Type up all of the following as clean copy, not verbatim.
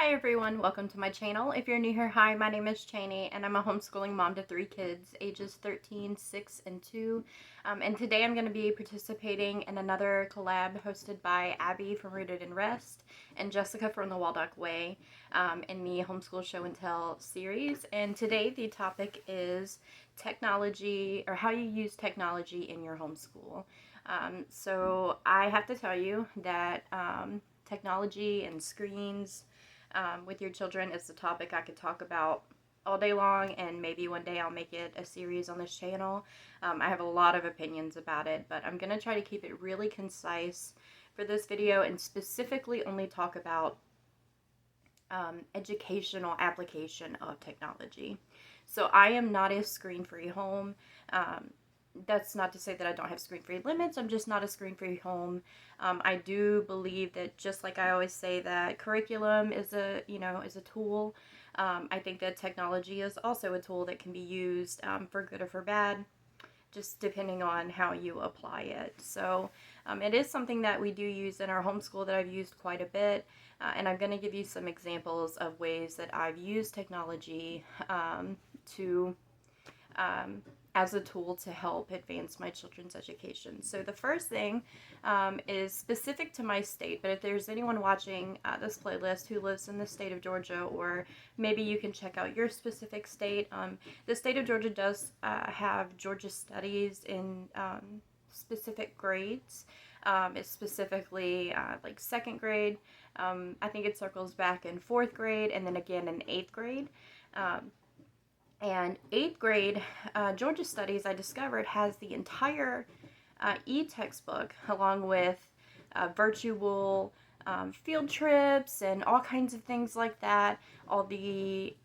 Hi everyone, welcome to my channel. If you're new here, hi, my name is Cheney and I'm a homeschooling mom to 3 kids, ages 13, 6, and 2. And today I'm going to be participating in another collab hosted by Abby from Rooted in Rest and Jessica from the Waldock Way in the Homeschool Show and Tell series. And today the topic is technology, or how you use technology in your homeschool. So I have to tell you that technology and screens with your children is the topic I could talk about all day long, and maybe one day I'll make it a series on this channel. I have a lot of opinions about it, but I'm going to try to keep it really concise for this video and specifically only talk about educational application of technology. So I am not a screen-free home. That's not to say that I don't have screen-free limits. I'm just not a screen-free home. I do believe that, just like I always say, that curriculum is a tool. I think that technology is also a tool that can be used for good or for bad, just depending on how you apply it. So it is something that we do use in our homeschool that I've used quite a bit, and I'm going to give you some examples of ways that I've used technology to as a tool to help advance my children's education. So the first thing is specific to my state, but if there's anyone watching this playlist who lives in the state of Georgia, or maybe you can check out your specific state, the state of Georgia does have Georgia Studies in specific grades. It's specifically like second grade. I think it circles back in fourth grade and then again in eighth grade. And eighth grade Georgia Studies, I discovered, has the entire e-textbook along with virtual field trips and all kinds of things like that. All the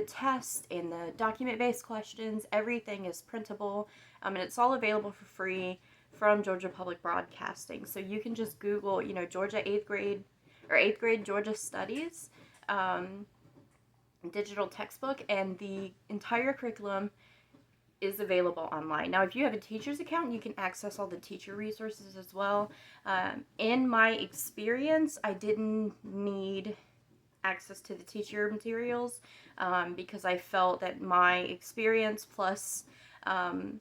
tests and the document-based questions, everything is printable, and it's all available for free from Georgia Public Broadcasting. So you can just Google, Georgia 8th grade or 8th grade Georgia Studies digital textbook, and the entire curriculum is available online. Now, if you have a teacher's account, you can access all the teacher resources as well. In my experience, I didn't need access to the teacher materials because I felt that my experience plus the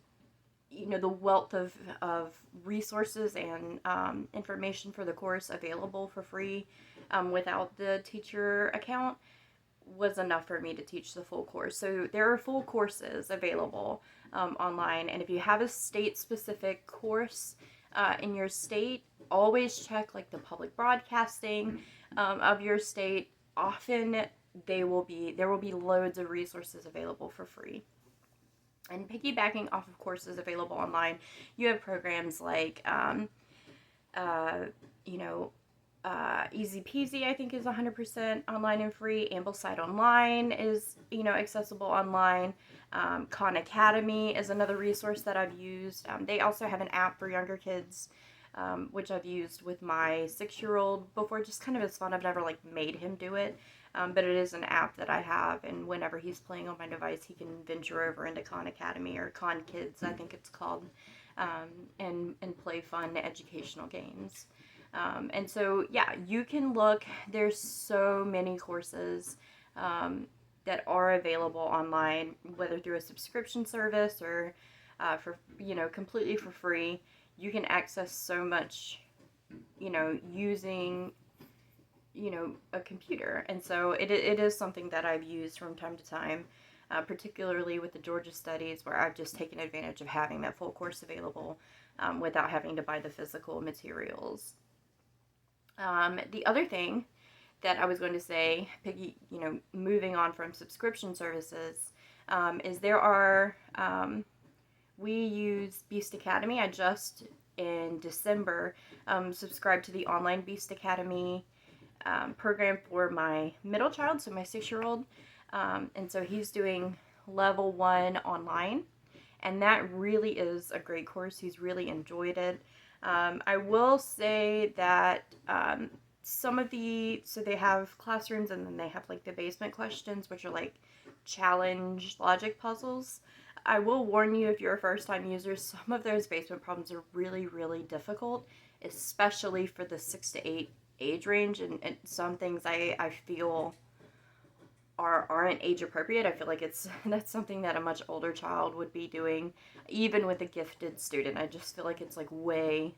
wealth of resources and information for the course available for free without the teacher account was enough for me to teach the full course. So there are full courses available online, and if you have a state-specific course in your state, always check like the public broadcasting of your state. Often there will be loads of resources available for free. And piggybacking off of courses available online, you have programs like Easy Peasy, I think, is 100% online and free. Ambleside Online is, accessible online. Khan Academy is another resource that I've used. They also have an app for younger kids, which I've used with my 6-year-old before, just kind of as fun. I've never, made him do it, but it is an app that I have, and whenever he's playing on my device, he can venture over into Khan Academy, or Khan Kids, I think it's called, and play fun educational games. And so, yeah, you can look. There's so many courses that are available online, whether through a subscription service or for completely for free. You can access so much, using a computer. And so it is something that I've used from time to time, particularly with the Georgia Studies, where I've just taken advantage of having that full course available without having to buy the physical materials. The other thing that I was going to say, moving on from subscription services, is there are, we use Beast Academy. I just, in December, subscribed to the online Beast Academy program for my middle child, so my 6-year-old, and so he's doing level 1 online, and that really is a great course. He's really enjoyed it. I will say that so they have classrooms, and then they have the basement questions, which are challenge logic puzzles. I will warn you, if you're a first-time user, some of those basement problems are really, really difficult, especially for the 6 to 8 age range, and some things I feel aren't age appropriate. I feel like that's something that a much older child would be doing, even with a gifted student. I just feel like it's like way,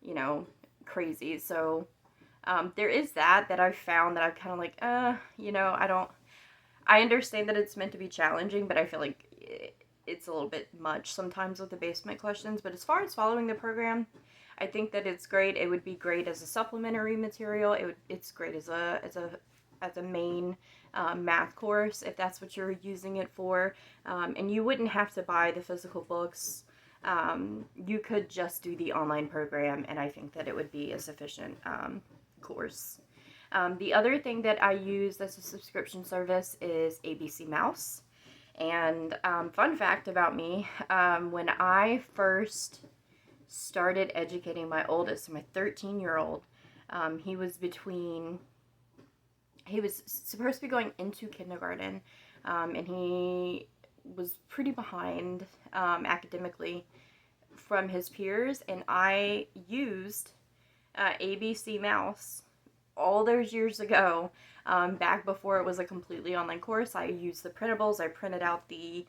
you know, crazy. So there is that I've found that I've kind of like, I understand that it's meant to be challenging, but I feel like it's a little bit much sometimes with the basement questions. But as far as following the program, I think that it's great. It would be great as a supplementary material. It's great as a main math course if that's what you're using it for. And you wouldn't have to buy the physical books. You could just do the online program, and I think that it would be a sufficient course. The other thing that I use as a subscription service is ABC Mouse. And fun fact about me, when I first started educating my oldest, my 13-year-old, he was supposed to be going into kindergarten, and he was pretty behind academically from his peers, and I used ABC Mouse all those years ago, back before it was a completely online course. I used the printables. I printed out the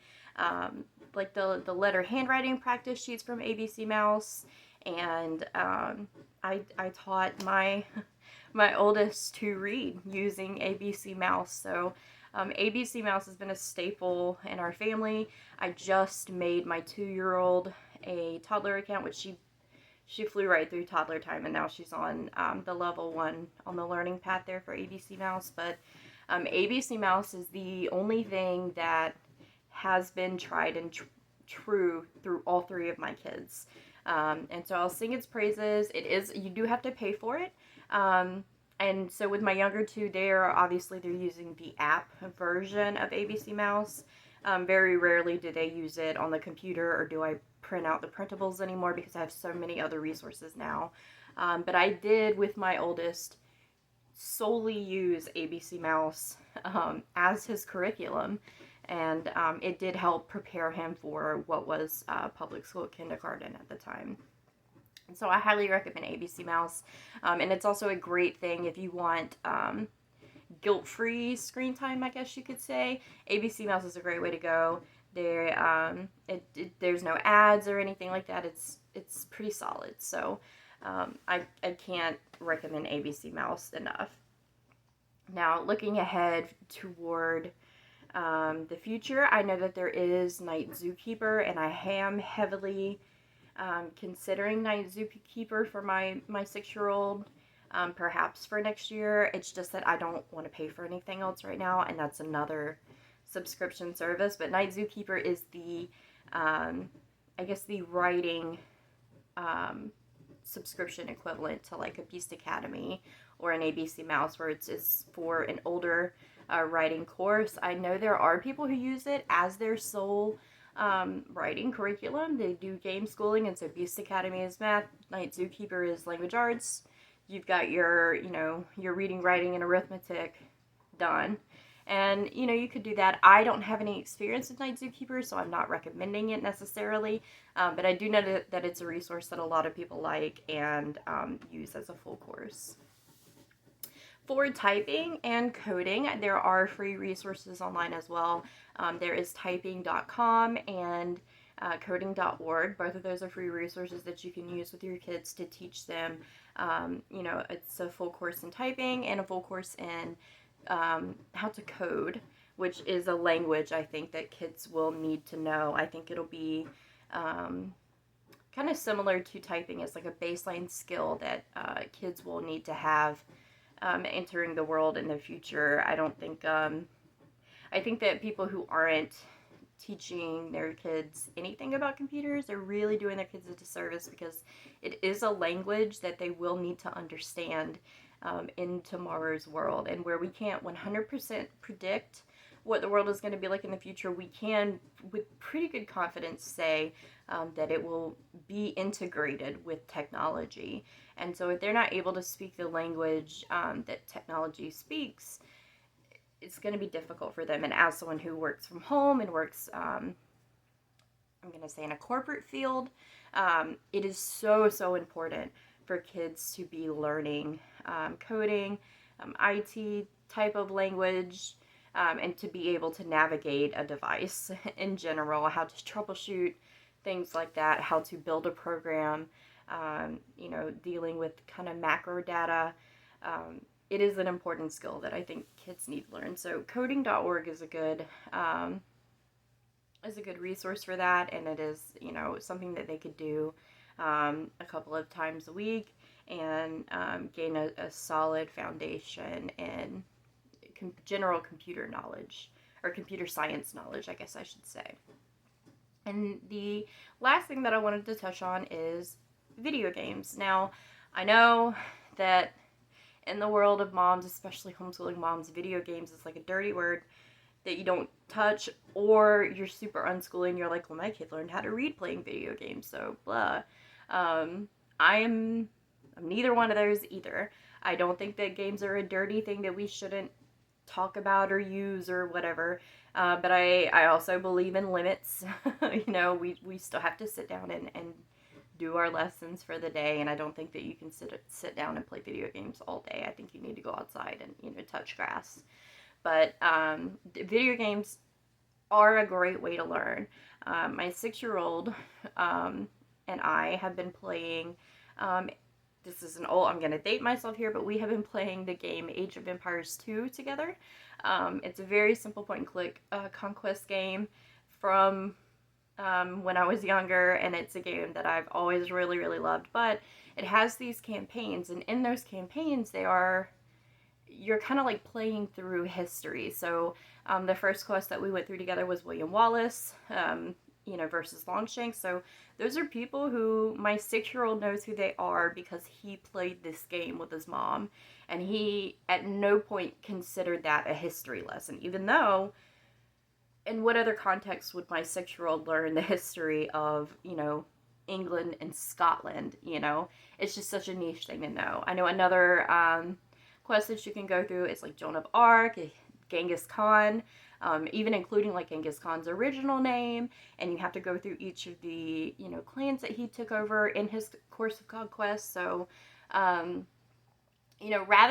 letter handwriting practice sheets from ABC Mouse, and I taught my oldest to read using ABC Mouse. So ABC Mouse has been a staple in our family. I just made my 2-year-old a toddler account, which she flew right through toddler time, and now she's on the level 1 on the learning path there for ABC Mouse. But ABC Mouse is the only thing that has been tried and true through all 3 of my kids. And so I'll sing its praises. You do have to pay for it. And so with my younger 2, they're using the app version of ABC Mouse. Very rarely do they use it on the computer, or do I print out the printables anymore, because I have so many other resources now. But I did, with my oldest, solely use ABC Mouse as his curriculum, and it did help prepare him for what was public school kindergarten at the time. And so I highly recommend ABC Mouse, and it's also a great thing if you want guilt-free screen time, I guess you could say. ABC Mouse is a great way to go. There's no ads or anything like that. It's pretty solid. So I can't recommend ABC Mouse enough. Now, looking ahead toward the future, I know that there is Night Zookeeper, and I am heavily considering Night Zookeeper for my 6-year-old. Perhaps for next year. It's just that I don't want to pay for anything else right now, and that's another subscription service. But Night Zookeeper is the writing subscription equivalent to like a Beast Academy or an ABC Mouse, where it's for an older writing course. I know there are people who use it as their sole writing curriculum. They do game schooling, and so Beast Academy is math, Night Zookeeper is language arts. You've got your reading, writing, and arithmetic done. And, you could do that. I don't have any experience with Night Zookeeper, so I'm not recommending it necessarily. But I do know that it's a resource that a lot of people like and use as a full course. For typing and coding, there are free resources online as well. There is typing.com and coding.org. Both of those are free resources that you can use with your kids to teach them. It's a full course in typing and a full course in how to code, which is a language I think that kids will need to know. I think it'll be kind of similar to typing as like a baseline skill that kids will need to have entering the world in the future. I think that people who aren't teaching their kids anything about computers are really doing their kids a disservice, because it is a language that they will need to understand in tomorrow's world. And where we can't 100% predict what the world is going to be like in the future, we can with pretty good confidence say that it will be integrated with technology. And so if they're not able to speak the language that technology speaks, it's going to be difficult for them. And as someone who works from home and works, I'm going to say, in a corporate field, it is so important for kids to be learning coding, IT type of language, and to be able to navigate a device in general, how to troubleshoot things like that, how to build a program, dealing with kind of macro data. It is an important skill that I think kids need to learn. So coding.org is a good resource for that, and it is, something that they could do a couple of times a week and gain a solid foundation in general computer knowledge, or computer science knowledge, I guess I should say. And the last thing that I wanted to touch on is video games. Now, I know that in the world of moms, especially homeschooling moms, video games is like a dirty word that you don't touch, or you're super unschooling. You're like, well, my kid learned how to read playing video games, so blah. I'm neither one of those either. I don't think that games are a dirty thing that we shouldn't talk about or use or whatever. But I also believe in limits. We still have to sit down and do our lessons for the day, and I don't think that you can sit down and play video games all day. I think you need to go outside and touch grass. But video games are a great way to learn. My 6-year-old and I have been playing, this is I'm going to date myself here, but we have been playing the game Age of Empires 2 together. It's a very simple point and click conquest game from when I was younger, and it's a game that I've always really, really loved. But it has these campaigns, and in those campaigns, you're kind of like playing through history. So the first quest that we went through together was William Wallace, versus Longshanks. So those are people who my 6-year-old knows who they are because he played this game with his mom, and he at no point considered that a history lesson, even though in what other context would my 6-year-old learn the history of, England and Scotland? It's just such a niche thing to know. I know another quest that you can go through is like Joan of Arc, Genghis Khan, even including like Genghis Khan's original name, and you have to go through each of the, clans that he took over in his course of conquest. So, rather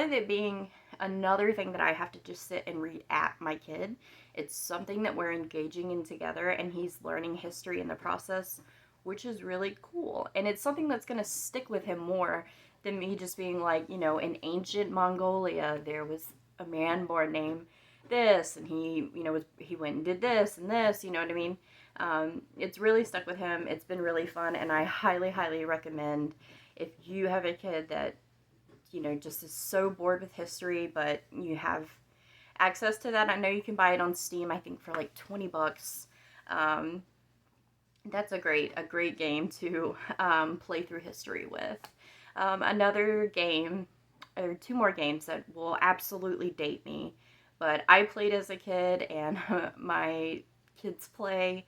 than being another thing that I have to just sit and read at my kid, it's something that we're engaging in together, and he's learning history in the process, which is really cool. And it's something that's going to stick with him more than me just being like, in ancient Mongolia, there was a man born named this, and he went and did this and this, you know what I mean? It's really stuck with him. It's been really fun, and I highly, highly recommend, if you have a kid that, just is so bored with history, but you have access to that. I know you can buy it on Steam, I think for like $20. That's a great game to play through history with. Another game, or 2 more games that will absolutely date me, but I played as a kid, and my kids play.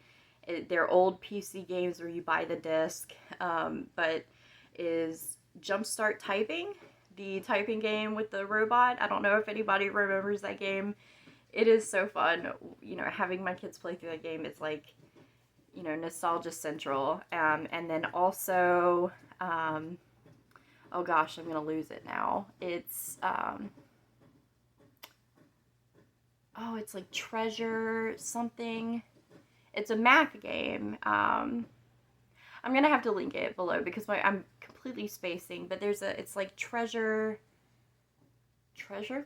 They're old PC games where you buy the disc, but is Jumpstart Typing, the typing game with the robot. I don't know if anybody remembers that game. It is so fun. Having my kids play through that game, it's like, nostalgia central. And then also, oh gosh, I'm gonna lose it now. It's it's like Treasure something. It's a math game. I'm gonna have to link it below because I'm completely spacing, but it's like Treasure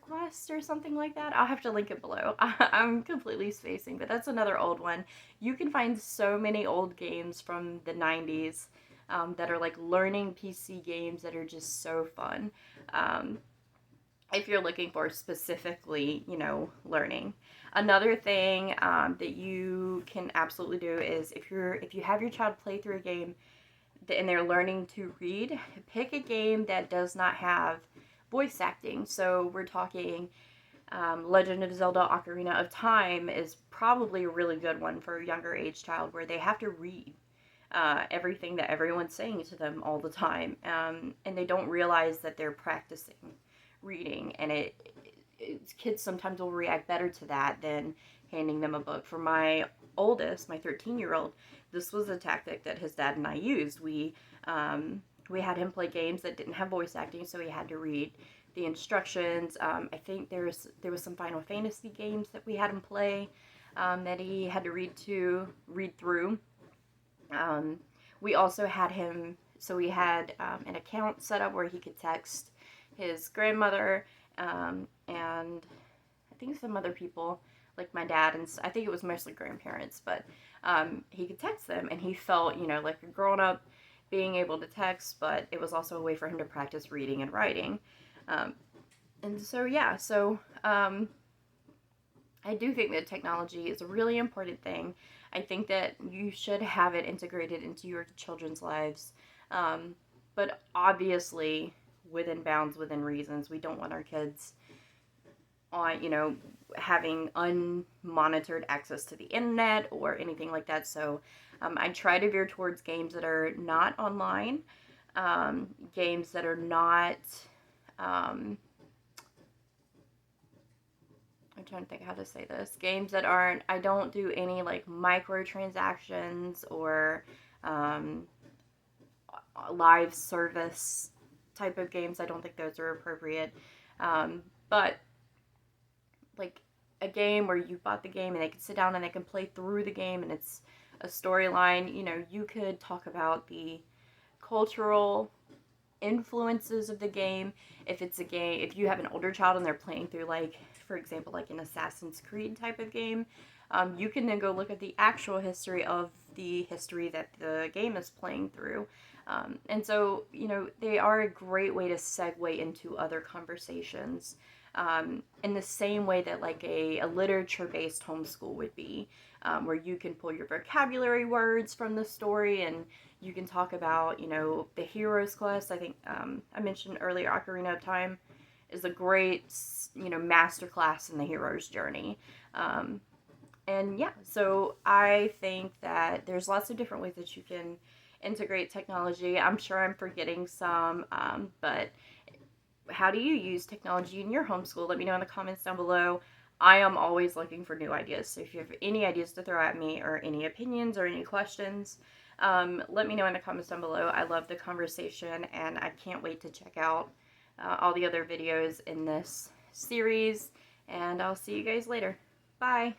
Quest or something like that. I'll have to link it below. I'm completely spacing, but that's another old one. You can find so many old games from the 90s that are like learning PC games that are just so fun. If you're looking for specifically, learning. Another thing that you can absolutely do is if you have your child play through a game and they're learning to read, pick a game that does not have voice acting. So we're talking Legend of Zelda Ocarina of Time is probably a really good one for a younger age child where they have to read everything that everyone's saying to them all the time, and they don't realize that they're practicing reading, and kids sometimes will react better to that than handing them a book. For my oldest, my 13-year-old, this was a tactic that his dad and I used. We had him play games that didn't have voice acting, so he had to read the instructions. I think there was some Final Fantasy games that we had him play, that he had to read through. We also had him, so we had an account set up where he could text his grandmother, and I think some other people, like my dad, and I think it was mostly grandparents, but he could text them, and he felt, like a grown up being able to text, but it was also a way for him to practice reading and writing. And so, yeah, I do think that technology is a really important thing. I think that you should have it integrated into your children's lives, but obviously within bounds, within reasons. We don't want our kids on, having unmonitored access to the internet or anything like that. So I try to veer towards games that are not online, games that are not, I'm trying to think how to say this. Games that aren't, I don't do any like microtransactions or live service type of games. I don't think those are appropriate. But like a game where you bought the game and they can sit down and they can play through the game and it's a storyline, you could talk about the cultural influences of the game. If it's a game, if you have an older child and they're playing through, like, for example, like an Assassin's Creed type of game, you can then go look at the actual history of the history that the game is playing through. And so, they are a great way to segue into other conversations, in the same way that like a literature-based homeschool would be, where you can pull your vocabulary words from the story and you can talk about, the hero's quest. I think I mentioned earlier Ocarina of Time is a great, masterclass in the hero's journey. And yeah, so I think that there's lots of different ways that you can integrate technology. I'm sure I'm forgetting some, but how do you use technology in your homeschool? Let me know in the comments down below. I am always looking for new ideas. So if you have any ideas to throw at me or any opinions or any questions, let me know in the comments down below. I love the conversation and I can't wait to check out all the other videos in this series. And I'll see you guys later. Bye.